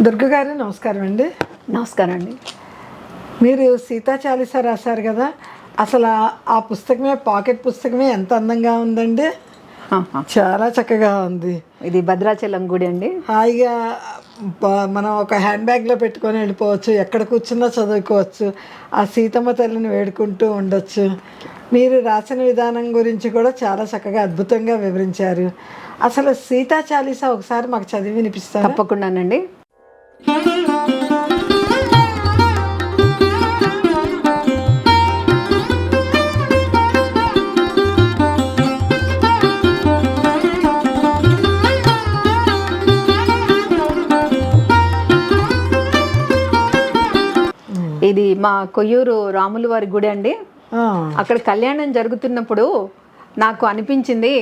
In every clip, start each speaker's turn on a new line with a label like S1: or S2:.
S1: దుర్గ గారు నమస్కారం అండి.
S2: నమస్కారం అండి.
S1: మీరు సీతా చాలీస రాశారు కదా, అసలు ఆ పుస్తకమే పాకెట్ పుస్తకమే ఎంత అందంగా ఉందండి.
S2: ఆహా.
S1: చాలా చక్కగా ఉంది.
S2: ఇది భద్రాచలం గుడి అండి.
S1: హాయిగా మనం ఒక హ్యాండ్ బ్యాగ్లో పెట్టుకొని వెళ్ళిపోవచ్చు, ఎక్కడ కూర్చున్నా చదువుకోవచ్చు, ఆ సీతమ్మ తల్లిని వేడుకుంటూ ఉండొచ్చు. మీరు రాసిన విధానం గురించి కూడా చాలా చక్కగా అద్భుతంగా వివరించారు. అసలు సీతా చాలీస ఒకసారి మాకు చదివి వినిపిస్తారు?
S2: తప్పకుండానండి. ఇది మా కొయ్యూరు రాముల వారి గుడి అండి. అక్కడ కళ్యాణం జరుగుతున్నప్పుడు నాకు అనిపించింది,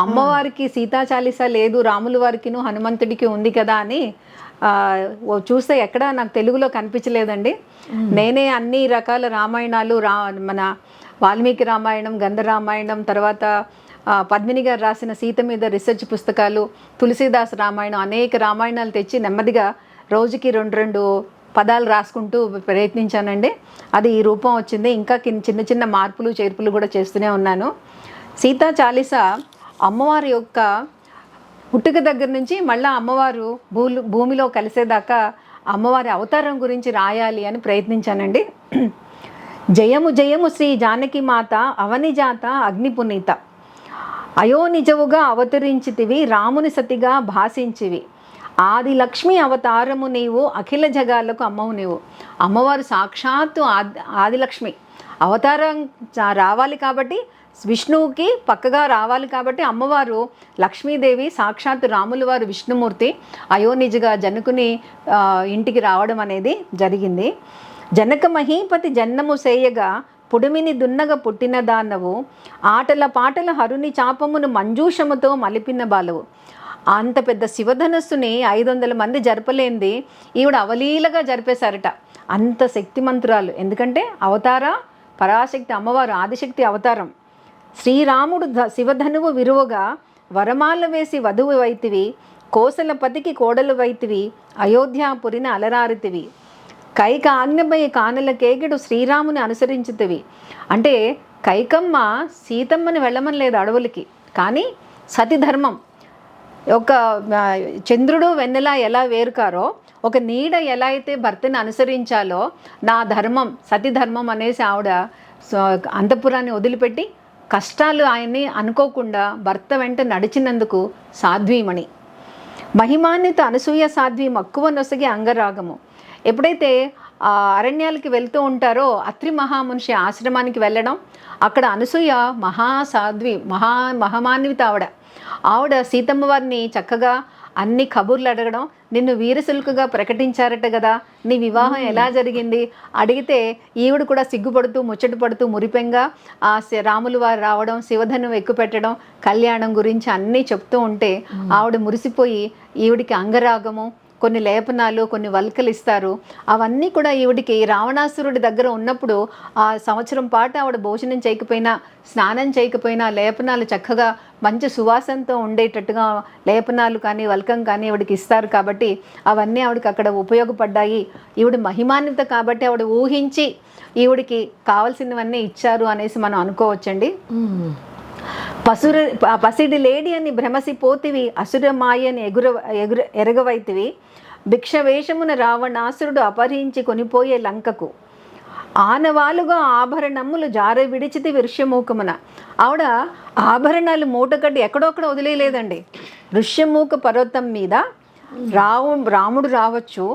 S2: అమ్మవారికి సీతా చాలీస లేదు, రాముల వారికిను హనుమంతుడికి ఉంది కదా అని చూస్తే ఎక్కడ నాకు తెలుగులో కనిపించలేదండి. నేనే అన్ని రకాల రామాయణాలు మన వాల్మీకి రామాయణం, గంధ రామాయణం, తర్వాత పద్మిని గారు రాసిన సీత మీద రీసెర్చ్ పుస్తకాలు, తులసీదాస్ రామాయణం, అనేక రామాయణాలు తెచ్చి నెమ్మదిగా రోజుకి రెండు పదాలు రాసుకుంటూ ప్రయత్నించానండి. అది ఈ రూపం వచ్చింది. ఇంకా చిన్న చిన్న మార్పులు చేర్పులు కూడా చేస్తూనే ఉన్నాను. సీతా చాలీస అమ్మవారి యొక్క పుట్టుక దగ్గర నుంచి మళ్ళీ అమ్మవారు భూమిలో కలిసేదాకా అమ్మవారి అవతారం గురించి రాయాలి అని ప్రయత్నించానండి. జయము జయము శ్రీ జానకి మాత అవనిజాత అగ్నిపునీత, అయో నిజవుగా అవతరించితివి, రాముని సతిగా భాషించివి, ఆది లక్ష్మి అవతారము నీవు, అఖిల జగాలకు అమ్మవు నీవు. అమ్మవారు సాక్షాత్తు ఆదిలక్ష్మి అవతారం రావాలి కాబట్టి, విష్ణువుకి పక్కగా రావాలి కాబట్టి అమ్మవారు లక్ష్మీదేవి సాక్షాత్తు రాముల వారు విష్ణుమూర్తి అయోనిజగా జనకుని ఇంటికి రావడం అనేది జరిగింది. జనక మహీపతి జన్మము సేయగా పుడిమిని దున్నగా పుట్టిన దానవు, ఆటల పాటల హరుని చాపమును మంజూషముతో మలిపిన బాలవు. అంత పెద్ద శివధనస్సుని 500 మంది జరపలేంది ఈవిడ అవలీలగా జరిపేశారట. అంత శక్తిమంతురాలు. ఎందుకంటే అవతార పరాశక్తి అమ్మవారు, ఆదిశక్తి అవతారం. శ్రీరాముడు శివధనువు విరువగా వరమాల వేసి వధువు వైతివి, కోసలపతికి కోడలు వైతివి, అయోధ్యాపురిని అలరారితివి, కైక ఆజ్ఞపై కానల కేగిడు శ్రీరాముని అనుసరించుతివి. అంటే కైకమ్మ సీతమ్మని వెళ్ళమని లేదు అడవులకి, కానీ సతిధర్మం, ఒక చంద్రుడు వెన్నెల ఎలా వేరుకారో, ఒక నీడ ఎలా అయితే భర్తని అనుసరించాలో, నా ధర్మం సతీధర్మం అనేసి ఆవిడ అంతఃపురాన్ని వదిలిపెట్టి కష్టాలు ఆయన్ని అనుకోకుండా భర్త వెంట నడిచినందుకు సాధ్వీమణి. మహిమాన్విత అనసూయ సాధ్వి మక్కువ నొసగి అంగరాగము. ఎప్పుడైతే అరణ్యాలకి వెళ్తూ ఉంటారో అత్రి మహామనిషి ఆశ్రమానికి వెళ్ళడం, అక్కడ అనసూయ మహాసాధ్వి, మహామాన్విత ఆవిడ సీతమ్మ వారిని చక్కగా అన్ని కబుర్లు అడగడం, నిన్ను వీరశుల్కగా ప్రకటించారట కదా, నీ వివాహం ఎలా జరిగింది అడిగితే ఈవిడ కూడా సిగ్గుపడుతూ ముచ్చట పడుతూ మురిపెంగా ఆ రాములు వారు రావడం, శివధను ఎక్కుపెట్టడం, కళ్యాణం గురించి అన్నీ చెప్తూ ఉంటే ఆవిడ మురిసిపోయి ఈవిడికి అంగరాగము, కొన్ని లేపనాలు, కొన్ని వల్కలు ఇస్తారు. అవన్నీ కూడా ఈవిడికి రావణాసురుడి దగ్గర ఉన్నప్పుడు ఆ సంవత్సరం పాటు ఆవిడ భోజనం చేయకపోయినా, స్నానం చేయకపోయినా లేపనాలు చక్కగా మంచి సువాసనతో ఉండేటట్టుగా లేపనాలు కానీ వల్కం కానీ ఆవిడకి ఇస్తారు. కాబట్టి అవన్నీ ఆవిడకి అక్కడ ఉపయోగపడ్డాయి. ఈవిడ మహిమాన్విత కాబట్టి ఆవిడ ఊహించి ఈవిడికి కావాల్సినవన్నీ ఇచ్చారు అనేసి మనం అనుకోవచ్చండి. పసిడి లేడి అని భ్రమసిపోతివి, అసుర మాయని ఎరగవైతివి, భిక్షవేషమున రావణాసురుడు అపహరించి కొనిపోయే లంకకు, ఆనవాలుగా ఆభరణములు జార విడిచితి ఋష్యమూకమున. ఆవిడ ఆభరణాలు మూటకట్టి ఎక్కడొక్కడ వదిలేయలేదండి. ఋష్యమూక పర్వతం మీద రాముడు రావచ్చు,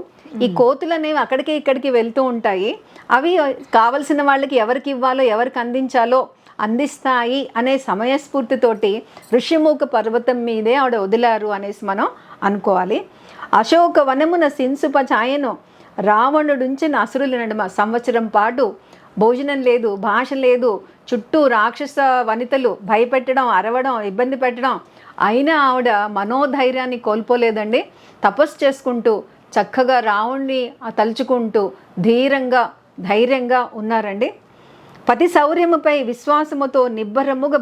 S2: ఈ కోతులు అనేవి అక్కడికి ఇక్కడికి వెళ్తూ ఉంటాయి, అవి కావలసిన వాళ్ళకి ఎవరికి ఇవ్వాలో ఎవరికి అందించాలో అందిస్తాయి అనే సమయస్ఫూర్తితోటి ఋష్యమూక పర్వతం మీదే ఆవిడ వదిలారు అనేసి మనం అనుకోవాలి. అశోక వనమున సింసుప ఛాయను రావణుడుంచిన అసురుల నడుమ. సంవత్సరం పాటు భోజనం లేదు, భాష లేదు, చుట్టూ రాక్షస వనితలు భయపెట్టడం, అరవడం, ఇబ్బంది పెట్టడం, అయినా ఆవిడ మనోధైర్యాన్ని కోల్పోలేదండి. తపస్సు చేసుకుంటూ చక్కగా రావణ్ణి తలుచుకుంటూ ధైర్యంగా ఉన్నారండి. పతి శౌర్యముపై విశ్వాసముతో నిబ్బరముగా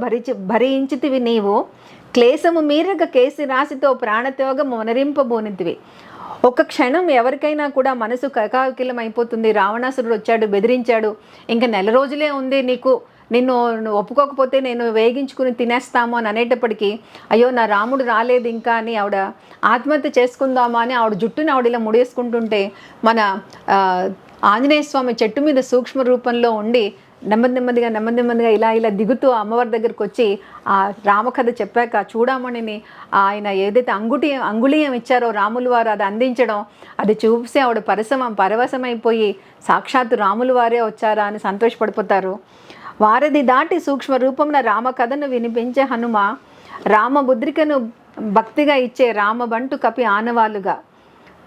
S2: భరించితివి నీవు, క్లేశము మీరగ కేసి రాశితో ప్రాణత్యాగము వనరింపబోనితివి. ఒక క్షణం ఎవరికైనా కూడా మనసు కకాకిలం అయిపోతుంది. రావణాసురుడు వచ్చాడు, బెదిరించాడు, ఇంకా నెల రోజులే ఉంది నీకు, నిన్ను ఒప్పుకోకపోతే నేను వేగించుకుని తినేస్తాము అని అనేటప్పటికీ, అయ్యో నా రాముడు రాలేదు ఇంకా అని ఆవిడ ఆత్మహత్య చేసుకుందామా అని ఆవిడ జుట్టుని ఆవిడ ఇలా ముడేసుకుంటుంటే మన ఆంజనేయ స్వామి చెట్టు మీద సూక్ష్మ రూపంలో ఉండి నెమ్మదిగా ఇలా దిగుతూ అమ్మవారి దగ్గరికి వచ్చి ఆ రామకథ చెప్పాక చూడమణిని ఆయన ఏదైతే అంగుళీయం ఇచ్చారో రాములు వారు అది అందించడం, అది చూసి ఆవిడ పరవశమైపోయి సాక్షాత్తు రాములు వారే వచ్చారా అని సంతోషపడిపోతారు. వారధి దాటి సూక్ష్మ రూపంలో రామకథను వినిపించే హనుమ, రామముద్రికను భక్తిగా ఇచ్చే రామబంటు కపి ఆనవాలుగా,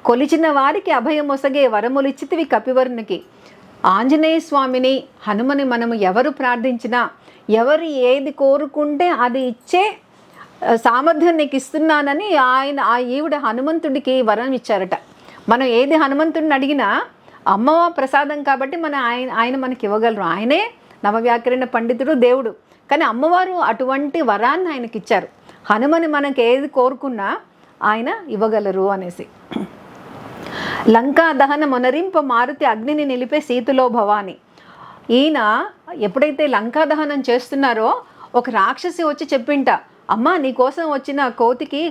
S2: కొలిచిన వారికి అభయమొసగే వరములిచ్చితివి కపివరునికి. ఆంజనేయ స్వామిని, హనుమని మనము ఎవరు ప్రార్థించినా, ఎవరు ఏది కోరుకుంటే అది ఇచ్చే సామర్థ్యం నీకు ఇస్తున్నానని ఈవిడ హనుమంతుడికి వరం ఇచ్చారట. మనం ఏది హనుమంతుడిని అడిగినా అమ్మవారి ప్రసాదం కాబట్టి ఆయన మనకి ఇవ్వగలరు. ఆయనే నవవ్యాకరణ పండితుడు, దేవుడు. కానీ అమ్మవారు అటువంటి వరాన్ని ఆయనకి ఇచ్చారు. హనుమని మనకి ఏది కోరుకున్నా ఆయన ఇవ్వగలరు అనేసి. లంకా దహన మొనరింప మారుతి అగ్నిని నిలిపే సీతులో భవాని. ఈయన ఎప్పుడైతే లంకా దహనం చేస్తున్నారో ఒక రాక్షసి వచ్చి చెప్పింట, అమ్మ నీకోసం వచ్చిన కోతికి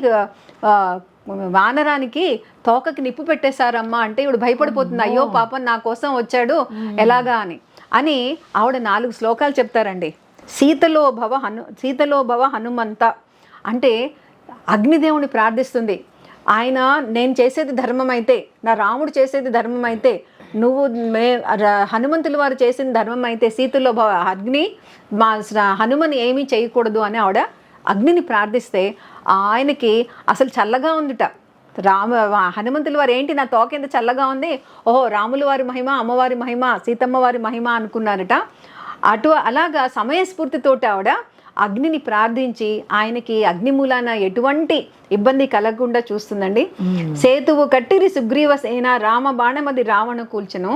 S2: వానరానికి తోకకి నిప్పు పెట్టేశారమ్మా అంటే ఇవిడు భయపడిపోతుంది. అయ్యో పాపం నా కోసం వచ్చాడు ఎలాగా అని ఆవిడ 4 శ్లోకాలు చెప్తారండి. సీతలో భవ హనుమంత అంటే అగ్నిదేవుని ప్రార్థిస్తుంది. ఆయన నేను చేసేది ధర్మం అయితే, నా రాముడు చేసేది ధర్మం అయితే, నువ్వు హనుమంతుల వారు చేసిన ధర్మం అయితే సీతలో భవ, అగ్ని మా హనుమని ఏమీ చేయకూడదు అని ఆవిడ అగ్నిని ప్రార్థిస్తే ఆయనకి అసలు చల్లగా ఉందిట. హనుమంతుల వారు ఏంటి నా తోక ఎంత చల్లగా ఉంది, ఓహో రాముల వారి మహిమ, అమ్మవారి మహిమ, సీతమ్మ వారి మహిమ అనుకున్నారట. అలాగా సమయస్ఫూర్తితోటి ఆవిడ అగ్నిని ప్రార్థించి ఆయనకి అగ్ని మూలాన ఎటువంటి ఇబ్బంది కలగకుండా చూస్తుందండి. సేతువు కట్టిరి సుగ్రీవ సేన రామ బాణమది రావణ కూల్చను,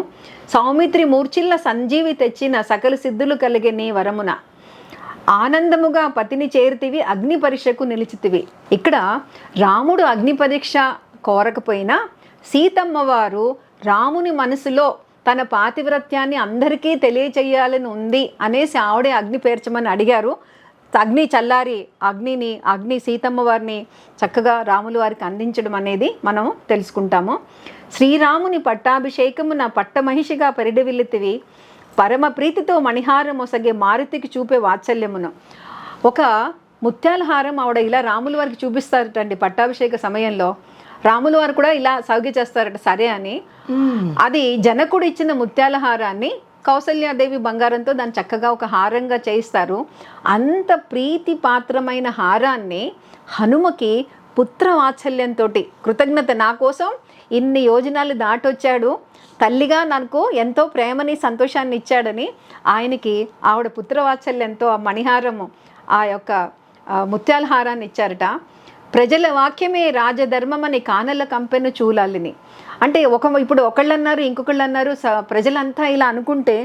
S2: సౌమిత్రి మూర్చిల్ల సంజీవి తెచ్చిన సకల సిద్ధులు కలిగే నీ వరమున, ఆనందముగా పతిని చేరితివి అగ్ని పరీక్షకు నిలిచితివి. ఇక్కడ రాముడు అగ్ని పరీక్ష కోరకపోయినా సీతమ్మ వారు రాముని మనసులో తన పాతివ్రత్యాన్ని అందరికీ తెలియచేయాలని ఉంది అనేసి ఆవిడే అగ్ని పేర్చమని అడిగారు. అగ్ని చల్లారి అగ్ని సీతమ్మ వారిని చక్కగా రాముల వారికి అందించడం అనేది మనం తెలుసుకుంటాము. శ్రీరాముని పట్టాభిషేకమున పట్టమహిషిగా పరిడవిల్లితివి, పరమ ప్రీతితో మణిహారం ఒసగే మారుతికి చూపే వాత్సల్యమును. ఒక ముత్యాల హారం ఆవిడ ఇలా రాముల వారికి చూపిస్తారటండి పట్టాభిషేక సమయంలో. రాముల వారు కూడా ఇలా సౌగ్య చేస్తారట సరే అని. అది జనకుడు ఇచ్చిన ముత్యాల హారాన్ని కౌసల్యాదేవి బంగారంతో దాన్ని చక్కగా ఒక హారంగా చేయిస్తారు. అంత ప్రీతి పాత్రమైన హారాన్ని హనుమకి పుత్ర వాత్సల్యంతో కృతజ్ఞత, నా కోసం ఇన్ని యోజనాలు దాటొచ్చాడు, తల్లిగా నాకు ఎంతో ప్రేమని సంతోషాన్ని ఇచ్చాడని ఆయనకి ఆవిడ పుత్రవాత్సల్యంతో ఆ మణిహారము ఆ యొక్క ముత్యాల హారాన్ని ఇచ్చారట. ప్రజల వాక్యమే రాజధర్మమని కానల కంపెను చూలాలిని అంటే ఇప్పుడు ఒకళ్ళు అన్నారు, ఇంకొకళ్ళు అన్నారు, ప్రజలంతా ఇలా అనుకుంటే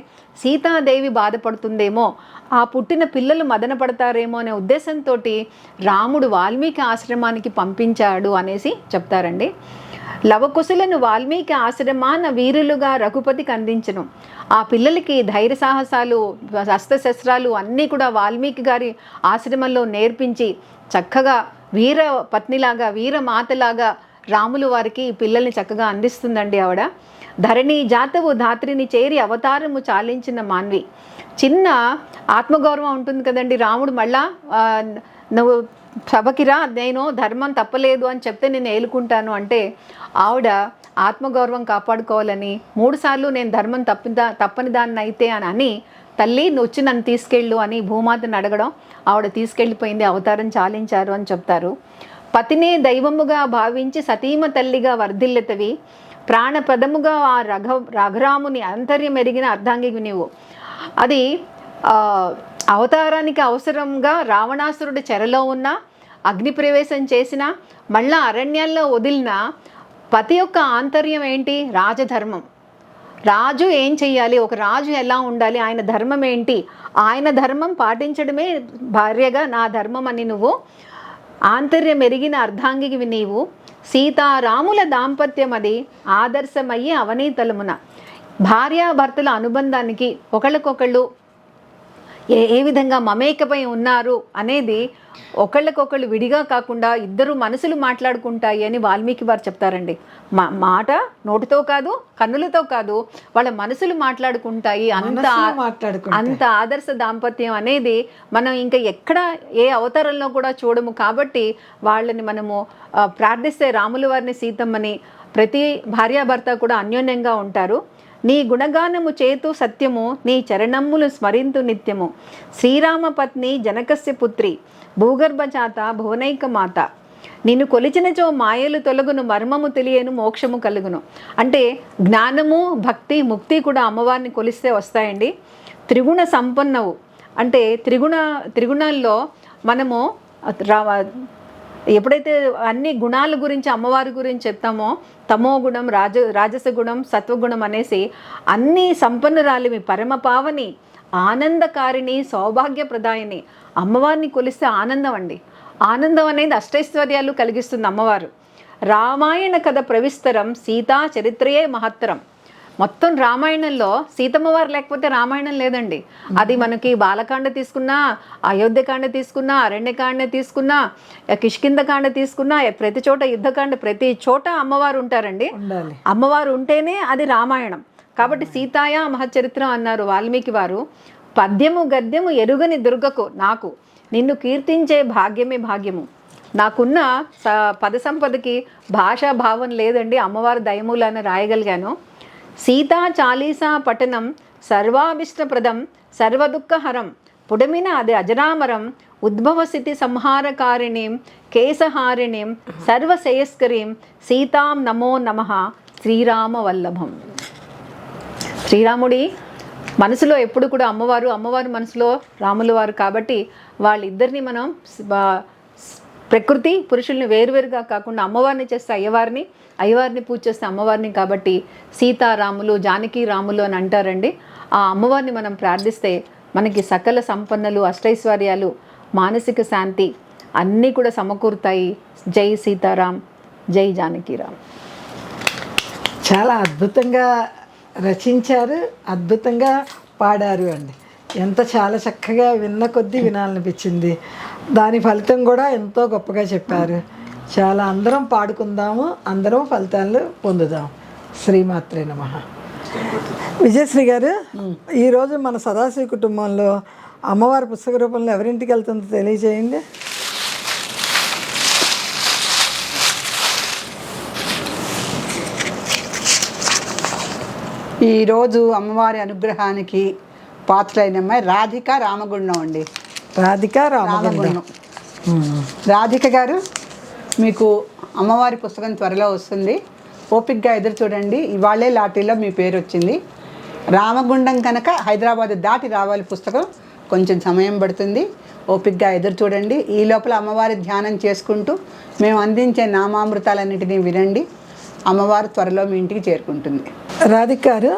S2: సీతాదేవి బాధపడుతుందేమో, ఆ పుట్టిన పిల్లలు మదన పడతారేమో అనే ఉద్దేశంతో రాముడు వాల్మీకి ఆశ్రమానికి పంపించాడు అనేసి చెప్తారండి. లవకుశులను వాల్మీకి ఆశ్రమాన వీరులుగా రఘుపతికి అందించను. ఆ పిల్లలకి ధైర్య సాహసాలు, అస్త్రశస్త్రాలు అన్నీ కూడా వాల్మీకి గారి ఆశ్రమంలో నేర్పించి చక్కగా వీర పత్నిలాగా, వీర మాతలాగా రాములు వారికి పిల్లల్ని చక్కగా అందిస్తుందండి ఆవిడ. ధరణి జాతవు ధాత్రిని చేరి అవతారము చాలించిన మాన్వి. చిన్న ఆత్మగౌరవం ఉంటుంది కదండి. రాముడు మళ్ళా నువ్వు సభకిరా, నేను ధర్మం తప్పలేదు అని చెప్తే నేను ఏలుకుంటాను అంటే ఆవిడ ఆత్మగౌరవం కాపాడుకోవాలని 3 సార్లు నేను ధర్మం తప్పని దాన్ని అయితే అని తల్లి నువ్వు వచ్చి నన్ను తీసుకెళ్ళు అని భూమాతను అడగడం, ఆవిడ తీసుకెళ్ళిపోయింది, అవతారం చాలించారు అని చెప్తారు. పతినే దైవముగా భావించి సతీమ తల్లిగా వర్ధిల్లెతవి, ప్రాణప్రదముగా ఆ రఘురాముని అంతర్యం ఎరిగిన అర్ధాంగివి నీవు. అది అవతారానికి అవసరంగా రావణాసురుడి చెరలో ఉన్న, అగ్ని ప్రవేశం చేసిన, మళ్ళా అరణ్యాల్లో వదిలిన పతి యొక్క ఆంతర్యం ఏంటి? రాజధర్మం. రాజు ఏం చెయ్యాలి, ఒక రాజు ఎలా ఉండాలి, ఆయన ధర్మం ఏంటి, ఆయన ధర్మం పాటించడమే భార్యగా నా ధర్మం అని నువ్వు ఆంతర్యం ఎరిగిన అర్ధాంగివి నీవు. సీతారాముల దాంపత్యం అది ఆదర్శమయ్యే అవనీతలమున. భార్యాభర్తల అనుబంధానికి ఒకళ్ళకొకళ్ళు ఏ విధంగా మమేకపై ఉన్నారు అనేది ఒకళ్ళకొకళ్ళు విడిగా కాకుండా ఇద్దరు మనసులు మాట్లాడుకుంటాయి అని వాల్మీకి వారు చెప్తారండి. మాట నోటితో కాదు, కన్నులతో కాదు, వాళ్ళ మనసులు మాట్లాడుకుంటాయి. అంత ఆదర్శ దాంపత్యం అనేది మనం ఇంకా ఎక్కడ ఏ అవతారంలో కూడా చూడము. కాబట్టి వాళ్ళని మనము ప్రార్థిస్తే రాముల వారిని, సీతమ్మని, ప్రతి భార్యాభర్త కూడా అన్యోన్యంగా ఉంటారు. నీ గుణగానము చేతు సత్యము, నీ చరణమ్ములు స్మరింతు నిత్యము. శ్రీరామ పత్ని జనకస్య పుత్రి, భూగర్భజాత భువనైక మాత. నిన్ను కొలిచినచో మాయలు తొలగును, మర్మము తెలియను, మోక్షము కలుగును. అంటే జ్ఞానము, భక్తి, ముక్తి కూడా అమ్మవారిని కొలిస్తే వస్తాయండి. త్రిగుణ సంపన్నవు అంటే త్రిగుణాల్లో మనము ఎప్పుడైతే అన్ని గుణాల గురించి అమ్మవారి గురించి చెప్తామో, తమో గుణం, రాజస గుణం, సత్వగుణం అనేసి అన్ని సంపన్నురాలివి, పరమపావని, ఆనందకారిణి, సౌభాగ్యప్రదాయిని. అమ్మవారిని కొలిస్తే ఆనందం అండి. ఆనందం అనేది అష్టైశ్వర్యాలు కలిగిస్తుంది అమ్మవారు. రామాయణ కథ ప్రవిస్తరం, సీతా చరిత్రయే మహత్తరం. మొత్తం రామాయణంలో సీతమ్మ వారు లేకపోతే రామాయణం లేదండి. అది మనకి బాలకాండ తీసుకున్నా, అయోధ్యకాండ తీసుకున్నా, అరణ్యకాండ తీసుకున్నా, కిష్కింధకాండ తీసుకున్నా, ప్రతి చోట యుద్ధకాండ, ప్రతి చోట అమ్మవారు ఉంటారండి. అమ్మవారు ఉంటేనే అది రామాయణం. కాబట్టి సీతాయ మహచరిత్రం అన్నారు వాల్మీకి వారు. పద్యము గద్యము ఎరుగని దుర్గకు నాకు, నిన్ను కీర్తించే భాగ్యమే భాగ్యము. నాకున్న పద సంపదకి భాషా భావం లేదండి, అమ్మవారి దయమూలాన రాయగలిగాను. సీతా చాలీసా పఠనం సర్వాభిష్టప్రదం, సర్వదుఃఖహరం, పుడమిన అది అజరామరం, ఉద్భవస్థితి సంహారకారిణీం, కేశహారిణీం, సర్వశ్రేయస్కరీం, సీతాం నమో నమః, శ్రీరామవల్లభం. శ్రీరాముడి మనసులో ఎప్పుడు కూడా అమ్మవారు మనసులో రాముల వారు. కాబట్టి వాళ్ళిద్దరిని మనం ప్రకృతి పురుషుల్ని వేరువేరుగా కాకుండా అమ్మవారిని చేస్తే అయ్యవారిని పూజ చేస్తే అమ్మవారిని. కాబట్టి సీతారాములు, జానకి రాములు అని అంటారండి. ఆ అమ్మవారిని మనం ప్రార్థిస్తే మనకి సకల సంపన్నలు, అష్టైశ్వర్యాలు, మానసిక శాంతి అన్నీ కూడా సమకూరుతాయి. జై సీతారాం, జై జానకిరామ్.
S1: చాలా అద్భుతంగా రచించారు, అద్భుతంగా పాడారు అండి. చాలా చక్కగా విన్న కొద్దీ వినాలనిపించింది. దాని ఫలితం కూడా ఎంతో గొప్పగా చెప్పారు. చాలా అందరం పాడుకుందాము, అందరం ఫలితాలు పొందుదాం. శ్రీమాత్రే నమః. విజయశ్రీ గారు, ఈరోజు మన సదాశివ కుటుంబంలో అమ్మవారి పుస్తక రూపంలో ఎవరింటికి వెళ్తుందో తెలియజేయండి.
S3: ఈరోజు అమ్మవారి అనుగ్రహానికి పాత్రైన అమ్మాయి రాధిక రామగుండం అండి.
S1: రాధిక రామగుండం.
S3: రాధిక గారు, మీకు అమ్మవారి పుస్తకం త్వరలో వస్తుంది. ఓపిక్గా ఎదురు చూడండి. ఇవాళే లాటరీలో మీ పేరు వచ్చింది. రామగుండం కనుక హైదరాబాద్ దాటి రావాలి పుస్తకం. కొంచెం సమయం పడుతుంది. ఓపిక్గా ఎదురు చూడండి. ఈ లోపల అమ్మవారి ధ్యానం చేసుకుంటూ మేము అందించే నామామృతాలన్నింటినీ వినండి. అమ్మవారు త్వరలో మీ ఇంటికి చేరుకుంటుంది.
S1: రాధిక గారు,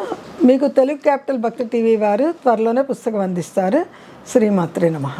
S1: మీకు తెలుగు క్యాపిటల్ భక్తి టీవీ వారు త్వరలోనే పుస్తకం అందిస్తారు. శ్రీమాత్రే నమః.